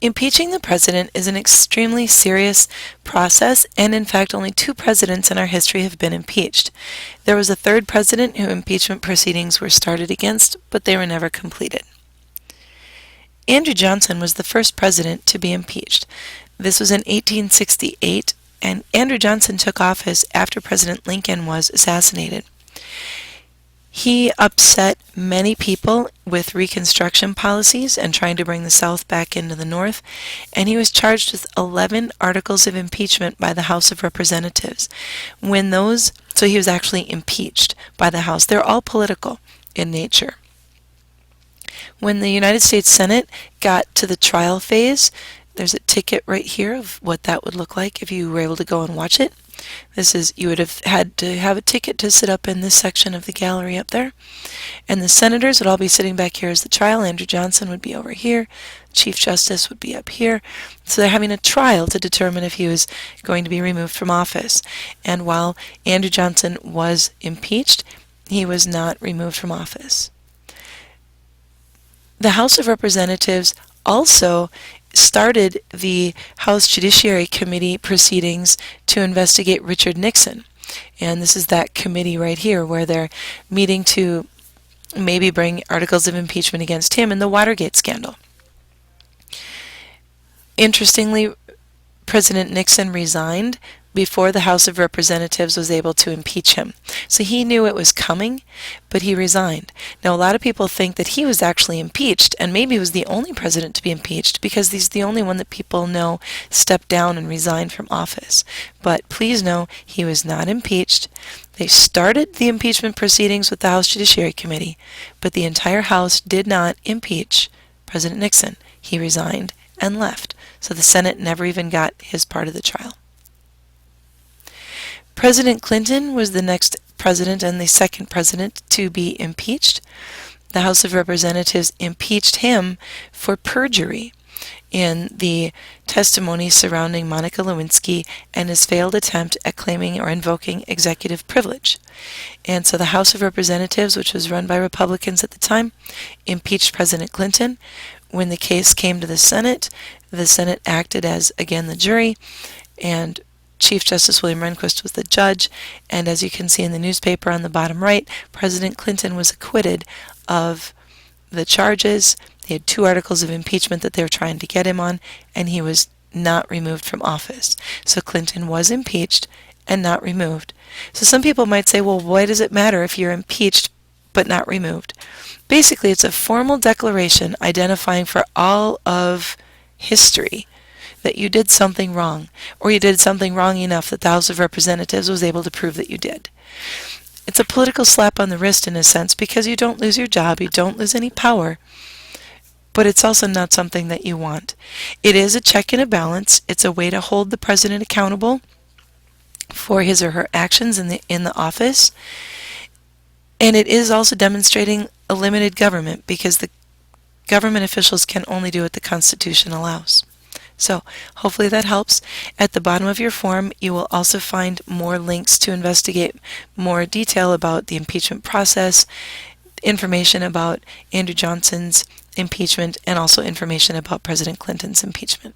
Impeaching the president is an extremely serious process, and in fact, only 2 presidents in our history have been impeached. There was a third president who impeachment proceedings were started against, but they were never completed. Andrew Johnson was the first president to be impeached. This was in 1868, and Andrew Johnson took office after President Lincoln was assassinated. He upset many people with Reconstruction policies and trying to bring the South back into the North, and he was charged with 11 articles of impeachment by the House of Representatives. So he was actually impeached by the House. They're all political in nature. When the United States Senate got to the trial phase, there's a ticket right here of what that would look like if you were able to go and watch it. You would have had to have a ticket to sit up in this section of the gallery up there. And the senators would all be sitting back here as the trial. Andrew Johnson would be over here. Chief Justice would be up here. So they're having a trial to determine if he was going to be removed from office. And while Andrew Johnson was impeached, he was not removed from office. The House of Representatives also started the House Judiciary Committee proceedings to investigate Richard Nixon. And this is that committee right here where they're meeting to maybe bring articles of impeachment against him in the Watergate scandal. Interestingly, President Nixon resigned before the House of Representatives was able to impeach him. So he knew it was coming, but he resigned. Now, a lot of people think that he was actually impeached, and maybe he was the only president to be impeached because he's the only one that people know stepped down and resigned from office. But please know, he was not impeached. They started the impeachment proceedings with the House Judiciary Committee, but the entire House did not impeach President Nixon. He resigned and left. So the Senate never even got his part of the trial. President Clinton was the next president and the second president to be impeached. The House of Representatives impeached him for perjury in the testimony surrounding Monica Lewinsky and his failed attempt at claiming or invoking executive privilege. And so the House of Representatives, which was run by Republicans at the time, impeached President Clinton. When the case came to the Senate acted as, again, the jury, and Chief Justice William Rehnquist was the judge, and as you can see in the newspaper on the bottom right, President Clinton was acquitted of the charges. He had 2 articles of impeachment that they were trying to get him on, and he was not removed from office. So Clinton was impeached and not removed. So some people might say, well, why does it matter if you're impeached but not removed? Basically, it's a formal declaration identifying for all of history that you did something wrong, or you did something wrong enough that the House of Representatives was able to prove that you did. It's a political slap on the wrist in a sense because you don't lose your job, you don't lose any power, but it's also not something that you want. It is a check and a balance. It's a way to hold the president accountable for his or her actions in the office, and it is also demonstrating a limited government because the government officials can only do what the Constitution allows. So hopefully that helps. At the bottom of your form, you will also find more links to investigate more detail about the impeachment process, information about Andrew Johnson's impeachment, and also information about President Clinton's impeachment.